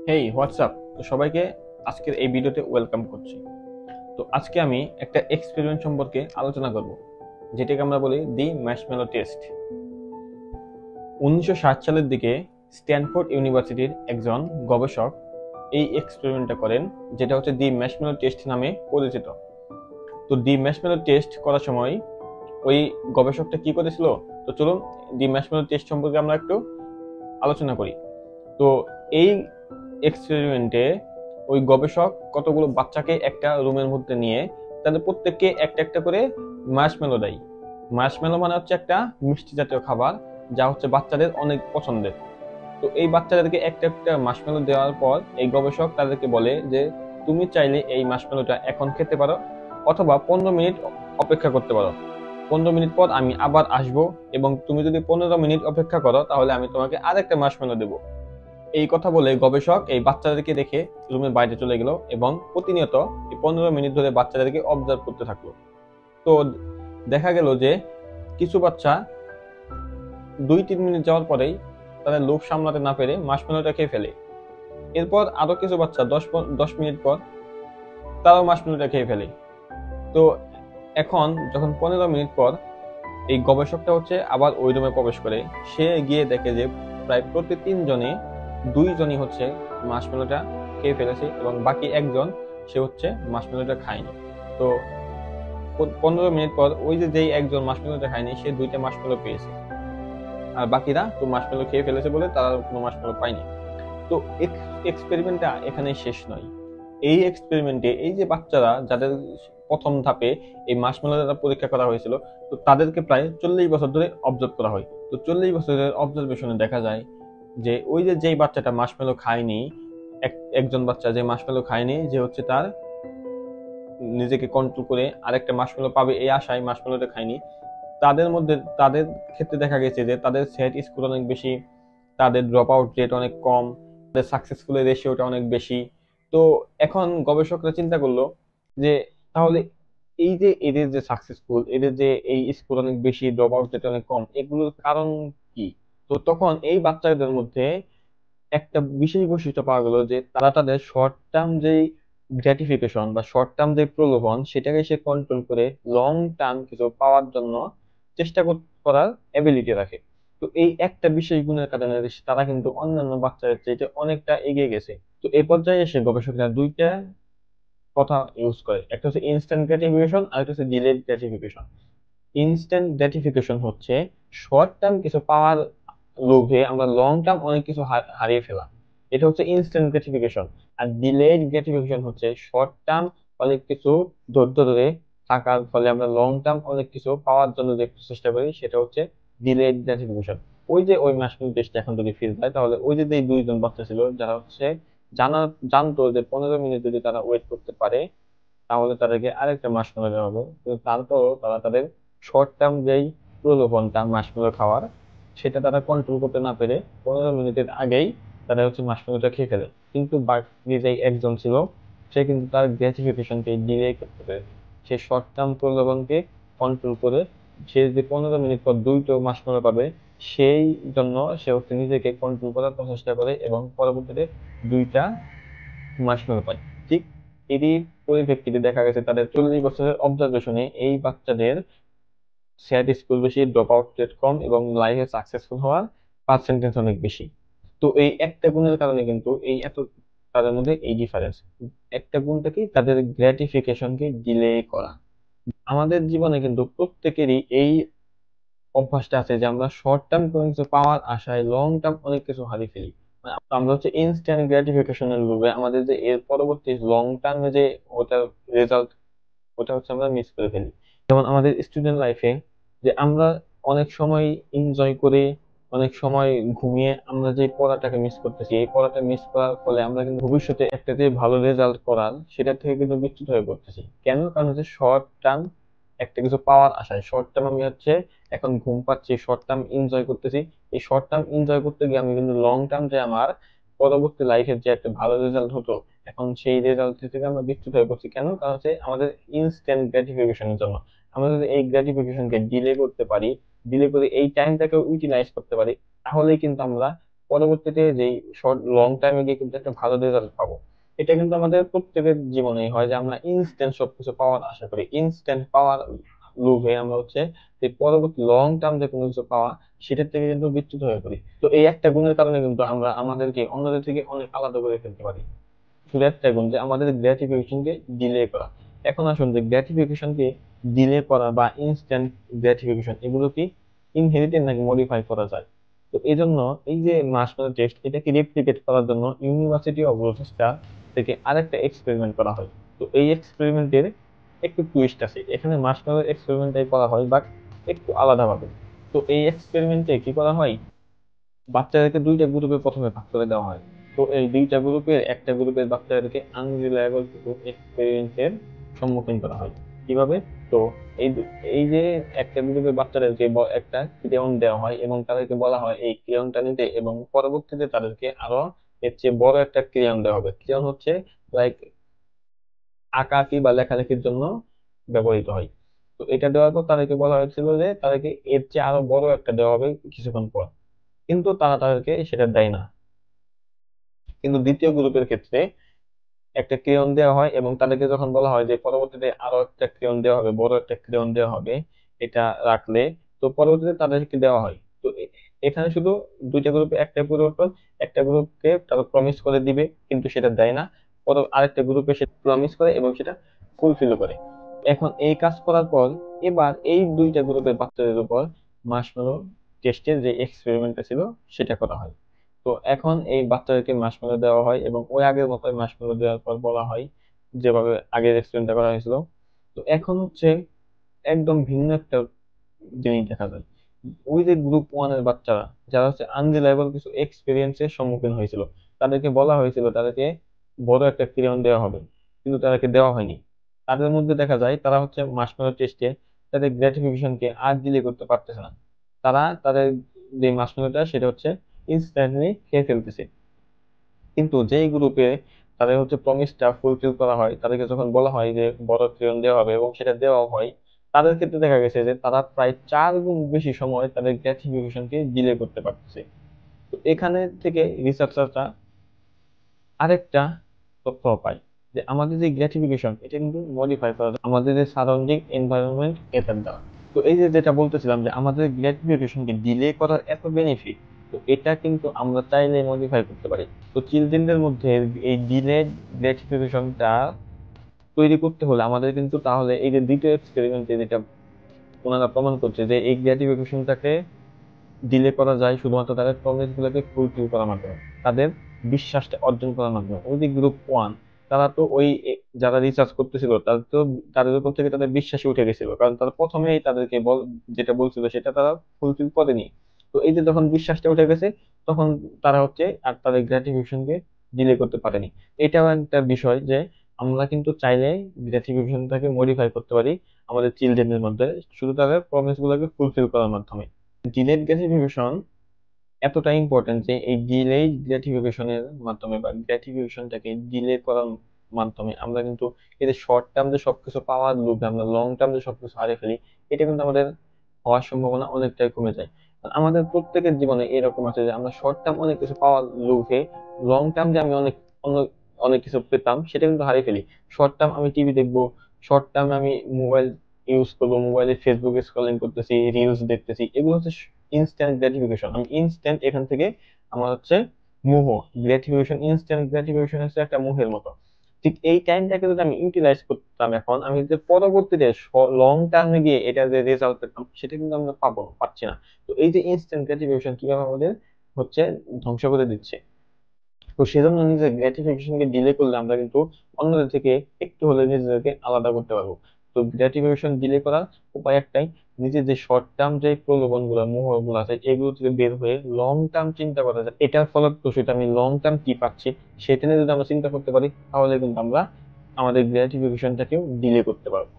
হেই WhatsApp. তো সবাইকে আজকের এই ভিডিওতে ওয়েলকাম করছি। তো আজকে আমি একটা এক্সপেরিমেন্ট সম্পর্কে আলোচনা করব, যেটাকে আমরা বলি দি ম্যাশমেলো টেস্ট। 1960 সালের দিকে স্ট্যানফোর্ড ইউনিভার্সিটির একজন গবেষক এই এক্সপেরিমেন্টটা করেন, যেটা হচ্ছে দি ম্যাশমেলো টেস্ট নামে পরিচিত। তো দি ম্যাশমেলো টেস্ট করার সময় ওই গবেষকটা কি করেছিল, তো চলুন দি ম্যাশমেলো টেস্ট সম্পর্কে আমরা একটু আলোচনা করি। তো এই এক্সপেরিমেন্টে ওই গবেষক কতগুলো বাচ্চাকে একটা রুমের মধ্যে নিয়ে তাদের প্রত্যেককে একটা একটা করে মার্শমেলো দেয়। মার্শমেলো মানে হচ্ছে একটা মিষ্টি জাতীয় খাবার, যা হচ্ছে বাচ্চাদের অনেক পছন্দের। তো এই বাচ্চাদেরকে একটা একটা মার্শমেলো দেওয়ার পর এই গবেষক তাদেরকে বলে যে তুমি চাইলে এই মার্শমেলোটা এখন খেতে পারো, অথবা 15 মিনিট অপেক্ষা করতে পারো। 15 মিনিট পর আমি আবার আসবো, এবং তুমি যদি 15 মিনিট অপেক্ষা করো তাহলে আমি তোমাকে আরেকটা মার্শমেলো দেবো। এই কথা বলে গবেষক এই বাচ্চাদেরকে রেখে রুমের বাইরে চলে গেল এবং প্রতিনিয়ত এই 15 মিনিট ধরে বাচ্চাদেরকে অবজার্ভ করতে থাকলো। তো দেখা গেল যে কিছু বাচ্চা 2-3 মিনিট যাওয়ার পরেই তাদের লোভ সামলাতে না পেরে মার্শমেলোটা খেয়ে ফেলে। এরপর আরো কিছু বাচ্চা 10 মিনিট পর তারাও মার্শমেলোটা খেয়ে ফেলে। তো এখন যখন 15 মিনিট পর এই গবেষকটা হচ্ছে আবার ওই রুমে প্রবেশ করে, সে গিয়ে দেখে যে প্রায় প্রতি 3 জনে 2 জনই হচ্ছে মার্শমেলোটা খেয়ে ফেলেছে, এবং বাকি একজন সে হচ্ছে মার্শমেলোটা খায়নি। তো 15 মিনিট পর ওই যে যেই একজন মার্শমেলোটা খায়নি সে 2টা মার্শমেলো পেয়েছে, আর বাকিরা তো মার্শমেলো খেয়ে ফেলেছে বলে তারা কোনো মার্শমেলো পায়নি। তো এক্সপেরিমেন্টটা এখানে শেষ নয়। এই এক্সপেরিমেন্টে এই যে বাচ্চারা যাদের প্রথম ধাপে এই মার্শমেলো দ্বারা পরীক্ষা করা হয়েছিল, তো তাদেরকে প্রায় 40 বছর ধরে অবজার্ভ করা হয়। তো 40 বছরের অবজারভেশনে দেখা যায় যে ওই যে যেই বাচ্চাটা মার্শমেলো খায়নি, একজন বাচ্চা যে মার্শমেলো খায়নি, যে হচ্ছে তার নিজেকে কন্ট্রোল করে আরেকটা মার্শমেলো পাবে এই আশায় মার্শমেলোটা খায়নি, তাদের ক্ষেত্রে দেখা গেছে যে তাদের সেট স্কোর অনেক বেশি, তাদের ড্রপ আউট রেট অনেক কম, তাদের সাকসেসফুলের রেশিওটা অনেক বেশি। তো এখন গবেষকরা চিন্তা করলো যে তাহলে এই যে এদের যে সাকসেসফুল, এদের যে এই স্কোর অনেক বেশি, ড্রপ আউট রেট অনেক কম, এগুলোর কারণ কি? তো তখন এই বাচ্চাদের মধ্যে একটা বিশেষ বৈশিষ্ট্য পাওয়া গেল যে তারা তাদের শর্ট টার্ম যে গ্র্যাটিফিকেশন বা শর্ট টার্ম যে প্রলোভন, সেটাকে সে কন্ট্রোল করে লং টার্ম কিছু পাওয়ার জন্য চেষ্টা করার এবিলিটি রাখে। তো এই একটা বিশেষ গুণের কারণে তারা কিন্তু অন্যান্য বাচ্চাদের চাইতে অনেকটা এগিয়ে গেছে। তো এই পর্যায়ে এসে গবেষকরা দুইটা কথা ইউজ করে, একটা হচ্ছে ইনস্ট্যান্ট গ্র্যাটিফিকেশন আর একটা হচ্ছে ডিলেড গ্র্যাটিফিকেশন। ইনস্ট্যান্ট গ্র্যাটিফিকেশন হচ্ছে শর্ট টার্ম কিছু পাওয়ার লোভে আমরা লং টার্ম অনেক কিছু হারিয়ে ফেলা, এটা হচ্ছে ইনস্ট্যান্ট গ্র্যাটিফিকেশন। আর ডিলেড গ্র্যাটিফিকেশন হচ্ছে শর্ট টার্ম অনেক কিছু ধৈর্য ধরে থাকার ফলে আমরা লং টার্ম অনেক কিছু পাওয়ার জন্য যে চেষ্টা করি, সেটা হচ্ছে ডিলেড গ্র্যাটিফিকেশন। ওই যে ওই মার্শমেলো টেস্টে এখন যদি ফিরে যায়, তাহলে ওই যে 2জন বাচ্চা ছিল যারা হচ্ছে জানতো যে 15 মিনিট যদি তারা ওয়েট করতে পারে তাহলে তাদেরকে আরেকটা মার্শমেলো দেওয়া হবে, কিন্তু তারপরও তারা তাদের শর্ট টার্ম যেই প্রলোভনটা মার্শমেলো খাওয়ার, সেটা তারা কন্ট্রোল করতে না পেরে 15 মিনিটের আগেই তারা হচ্ছে মার্শমেলোটা খেয়ে ফেলে। কিন্তু বাকি যেই একজন ছিল, সে কিন্তু তার গ্র্যাটিফিকেশনকে ডিলে করতে পারে, সে শর্ট টার্ম প্রলোভনকে কন্ট্রোল করে সে যে 15 মিনিট পর 2টো মার্শমেলো পাবে, সেই জন্য সে হচ্ছে নিজেকে কন্ট্রোল করার প্রচেষ্টা করে এবং পরবর্তীতে 2টা মার্শমেলো পায়। ঠিক এরই পরিপ্রেক্ষিতে দেখা গেছে তাদের 40 বছরের অবজারভেশনে এই বাচ্চাদের স্যাট স্কুল বেশি, ড্রপ আউট রেট কম, এবং লাইফে সাকসেসফুল হওয়ার পার্সেন্টেজ অনেক বেশি। তো এই একটা গুণের কারণে কিন্তু এই এত তাদের মধ্যে এই ডিফারেন্স। একটা গুণটা কি, তাদের গ্র্যাটিফিকেশনকে ডিলে করা। আমাদের জীবনে কিন্তু প্রত্যেকেরই এই অভ্যাসটা আছে যে আমরা শর্ট টার্ম কোনো কিছু পাওয়ার আশায় লং টার্ম অনেক কিছু হারিয়ে ফেলি। মানে আমরা হচ্ছে ইনস্ট্যান্ট গ্র্যাটিফিকেশনের লোভে আমাদের যে এর পরবর্তী লং টার্মে যে ওটার রেজাল্ট, ওটা হচ্ছে আমরা মিস করে ফেলি। যেমন আমাদের স্টুডেন্ট লাইফে যে আমরা অনেক সময় এনজয় করে, অনেক সময় ঘুমিয়ে আমরা যে পড়াটাকে মিস করতেছি, এই পড়াটা মিস করার ফলে আমরা কিন্তু ভবিষ্যতে একটা যে ভালো রেজাল্ট করার সেটা থেকে কিন্তু বিচ্যুত হয়ে পড়তেছি। কেন? কারণ হচ্ছে শর্ট টার্ম একটা কিছু পাওয়ার আশায় শর্ট টার্ম আমি হচ্ছে এখন ঘুম পাচ্ছি, শর্ট টার্ম এনজয় করতেছি। এই শর্ট টার্ম এনজয় করতে গিয়ে আমি কিন্তু লং টার্ম যে আমার পরবর্তী লাইফের যে একটা ভালো রেজাল্ট হতো, এখন সেই রেজাল্ট থেকে আমরা বিচ্যুত হয়ে পড়ছি। কেন? কারণ হচ্ছে আমাদের ইনস্ট্যান্ট গ্র্যাটিফিকেশনের জন্য। আমরা যদি এই গ্র্যাটিফিকেশনকে ডিলে করতে পারি, ডিলে করে এই টাইমটাকে ইউটিলাইজ করতে পারি, তাহলেই কিন্তু আমরা পরবর্তীতে যেই শর্ট লং টাইমে গিয়ে কিন্তু একটা ভালো রেজাল্ট পাবো। এটা কিন্তু আমাদের প্রত্যেকের জীবনেই হয় যে আমরা ইনস্ট্যান্ট সবকিছু পাওয়ার আশা করি, ইনস্ট্যান্ট পাওয়ার লোভে আমরা হচ্ছে যে পরবর্তী লং টার্ম যে কোনো কিছু পাওয়া সেটার থেকে কিন্তু বিচ্যুত হয়ে পড়ি। তো এই একটা গুণের কারণে কিন্তু আমরা আমাদেরকে অন্যদের থেকে অনেক আলাদা করে ফেলতে পারি। শুধু একটা গুণ যে আমাদের গ্র্যাটিফিকেশনকে ডিলে করা। এখন আসুন যে গ্র্যাটিফিকেশনকে ডিলে করা বা ইনস্ট্যান্ট গ্র্যাটিফিকেশন এগুলো কি ইনহেরিটেড নাকি মডিফাই করা যায়? তো এই জন্য এই যে মার্শম্যালো টেস্ট এটাকে রেপ্লিকেট করার জন্য ইউনিভার্সিটি অফ রোচেস্টার থেকে আরেকটা এক্সপেরিমেন্ট করা হয়। তো এই এক্সপেরিমেন্টের একটু টুইস্ট আছে, এখানে মার্শম্যালো এক্সপেরিমেন্টটাই করা হয় বাট একটু আলাদাভাবে। তো এই এক্সপেরিমেন্টে কি করা হয়, বাচ্চাদেরকে দুইটা গ্রুপে প্রথমে ভাগ করে দেওয়া হয়। তো এই দুইটা গ্রুপের একটা গ্রুপের বাচ্চাদেরকে আনরিলায়েবল এক্সপেরিয়েন্সের সম্মুখীন করা হয়। কিভাবে? তো এই যে একটা গ্রুপের বাচ্চাদেরকে একটা ক্রেয়ন দেওয়া হয় এবং তাদেরকে বলা হয় এই ক্রেয়নটা নিতে, এবং পরবর্তীতে তাদেরকে আরো এর চেয়ে বড় একটা ক্রেয়ন দেওয়া হবে। ক্রেয়ন হচ্ছে লাইক আঁকাআঁকি বা লেখালেখির জন্য ব্যবহৃত হয়। তো এটা দেওয়ার পর তাদেরকে বলা হয়েছিল যে তাদেরকে এর চেয়ে আরো বড় একটা দেওয়া হবে কিছুক্ষণ পর, কিন্তু তারা তাদেরকে সেটা দেয় না। কিন্তু দ্বিতীয় গ্রুপের ক্ষেত্রে একটা ক্রেয়ন দেওয়া হয় এবং তাদেরকে যখন বলা হয় যে পরবর্তীতে আরো একটা ক্রেয়ন দেওয়া হবে, বড় একটা ক্রেয়ন দেওয়া হবে এটা রাখলে, তো পরবর্তীতে তাদেরকে দেওয়া হয়। তো এখানে শুধু দুইটা গ্রুপে একটা পরিবর্তন, একটা গ্রুপকে তারা প্রমিস করে দিবে কিন্তু সেটা দেয় না, পর আরেকটা গ্রুপে সে প্রমিস করে এবং সেটা ফুলফিল করে। এখন এই কাজ করার পর এবার এই দুইটা গ্রুপের বাচ্চাদের উপর মার্শমেলো টেস্টের যে এক্সপেরিমেন্টটা ছিল সেটা করা হয়। তো এখন এই বাচ্চাদেরকে মার্শমেলো দেওয়া হয় এবং ওই আগের মতোই মার্শমেলো দেওয়ার পর বলা হয় যেভাবে আগের এক্সপেরিমেন্টটা করা হয়েছিল। তো এখন হচ্ছে একদম ভিন্ন একটা জিনিস দেখা যায়। ওই যে গ্রুপ ওয়ান এর বাচ্চারা যারা হচ্ছে আনরিলায়েবল কিছু এক্সপিরিয়েন্সের সম্মুখীন হয়েছিল, তাদেরকে বলা হয়েছিল তাদেরকে বড় একটা ক্রেয়ন দেওয়া হবে কিন্তু তাদেরকে দেওয়া হয়নি। তাদের মধ্যে দেখা যায় তারা হচ্ছে মার্শমেলো টেস্টে তাদের গ্র্যাটিফিকেশনকে আর ডিলে করতে পারতেছে না। তারা তাদের যে মার্শমেলোটা সেটা হচ্ছে ইনস্ট্যান্টলি খেয়ে ফেলতেছে। কিন্তু যেই গ্রুপে তাদের হচ্ছে প্রমিসটা ফুলফিল করা হয়, তাদেরকে যখন বলা হয় যে বড় ট্রেন দেওয়া হবে এবং সেটা দেওয়া হয়, তাদের ক্ষেত্রে দেখা গেছে যে তারা প্রায় 4 গুণ বেশি সময় তাদের গ্র্যাটিফিকেশনকে ডিলে করতে পারতেছে। তো এখানে থেকে রিসার্চাররা আরেকটা তথ্য পায় যে আমাদের যে গ্র্যাটিফিকেশন এটা কিন্তু মডিফাই করা যায় আমাদের যে সারাউন্ডিং এনভায়রনমেন্ট এটার দ্বারা। তো এই যে যেটা বলতেছিলাম যে আমাদের গ্র্যাটিফিকেশনকে ডিলে করার এত বেনিফিট, তো এটা কিন্তু আমরা চাইলে মডিফাই করতে পারি। তো চিলড্রেনদের মধ্যে এই ডিলেড গ্র্যাটিফিকেশনটা তৈরি করতে হলে আমাদের কিন্তু তাহলে এই যে দ্বিতীয় এক্সপেরিমেন্টে যেটা ওনারা প্রমাণ করছে যে এই গ্র্যাটিফিকেশনটাকে ডিলে করা যায় শুধুমাত্র তাদের প্রমিস গুলোকে ফুলফিল করার মাধ্যমে, তাদের বিশ্বাসটা অর্জন করার মাধ্যমে। ওই যে গ্রুপ ওয়ান তারা তো যারা রিসার্চ করতেছিল তাদের তো তাদের উপর থেকে তাদের বিশ্বাসই উঠে গেছিল, কারণ তারা প্রথমেই তাদেরকে যেটা বলছিল সেটা তারা ফুলফিল করেনি। তো এই যে যখন বিশ্বাসটা উঠে গেছে তখন তারা হচ্ছে আর তাদের গ্র্যাটিফিকেশনকে ডিলে করতে পারেনি। এটাও একটা বিষয় যে আমরা কিন্তু চাইলে গ্র্যাটিফিকেশনটাকে মডিফাই করতে পারি আমাদের চিলড্রেনের মধ্যে, শুধু তাদের প্রমিস গুলোকে ফুলফিল করার মাধ্যমে। ডিলেড গ্র্যাটিফিকেশন এতটা ইম্পর্টেন্ট যে এই ডিলেড গ্র্যাটিফিকেশনের মাধ্যমে বা গ্র্যাটিফিকেশনটাকে ডিলে করার মাধ্যমে আমরা কিন্তু এই যে শর্ট টার্ম যে সবকিছু পাওয়ার লোভে আমরা লং টার্ম যে সবকিছু হারিয়ে ফেলি, এটা কিন্তু আমাদের হওয়ার সম্ভাবনা অনেকটাই কমে যায়। আর আমাদের প্রত্যেকের জীবনে এরকম আছে যে আমরা শর্ট টার্ম অনেক কিছু পাওয়ার লোভে লং টার্ম যে আমি অনেক অনেক কিছু পেতাম সেটা কিন্তু হারিয়ে ফেলি। শর্ট টার্ম আমি টিভি দেখবো, শর্ট টার্ম আমি মোবাইল ইউজ করবো, মোবাইলে ফেসবুকে স্ক্রলিং করতেছি, রিলস দেখতেছি, এগুলো হচ্ছে ইনস্ট্যান্ট গ্র্যাটিফিকেশন। আমি ইনস্ট্যান্ট এখান থেকে আমার হচ্ছে মোহ, গ্র্যাটিফিকেশন ইনস্ট্যান্ট গ্র্যাটিফিকেশন হচ্ছে একটা মোহের মতো। ঠিক এই টাইমটাকে যদি আমি ইউটিলাইজ করতাম এখন, আমি যে পরবর্তীতে লং টার্মে গিয়ে এটা যে রেজাল্ট পেতাম সেটা কিন্তু আমরা পাচ্ছি না। তো এই যে ইনস্ট্যান্ট গ্র্যাটিফিকেশন কিভাবে আমাদের হচ্ছে ধ্বংস করে দিচ্ছে। তো সেজন্য নিজের গ্র্যাটিফিকেশনকে ডিলে করলে আমরা কিন্তু অন্যদের থেকে একটু হলে নিজেদেরকে আলাদা করতে পারবো। তো গ্র্যাটিফিকেশন ডিলে করার উপায় একটাই, নিজের যে শর্ট টার্ম যে প্রলোভন গুলো মোহ গুলো আছে এগুলো থেকে বের হয়ে লং টার্ম চিন্তা করা যায়, এটার ফলপ্রসূতে আমি লং টার্ম কি পাচ্ছি সেটা নিয়ে যদি আমরা চিন্তা করতে পারি তাহলে কিন্তু আমরা আমাদের গ্র্যাটিফিকেশনটাকেও ডিলে করতে পারবো।